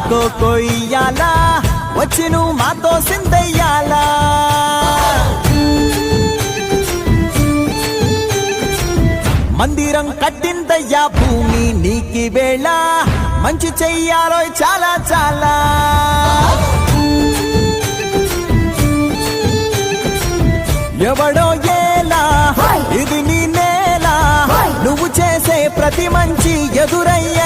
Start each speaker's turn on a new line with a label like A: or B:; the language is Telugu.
A: కొయ్యాలా వచ్చి నువ్వు మాతో సిందయ్యాలా మందిరం కట్టిందయ్యా భూమి నీకి వేళ మంచి చెయ్యాలో చాలా చాలా ఎవడో ఏలా ఇది నీ నేల నువ్వు చేసే ప్రతి మంచి ఎదురయ్య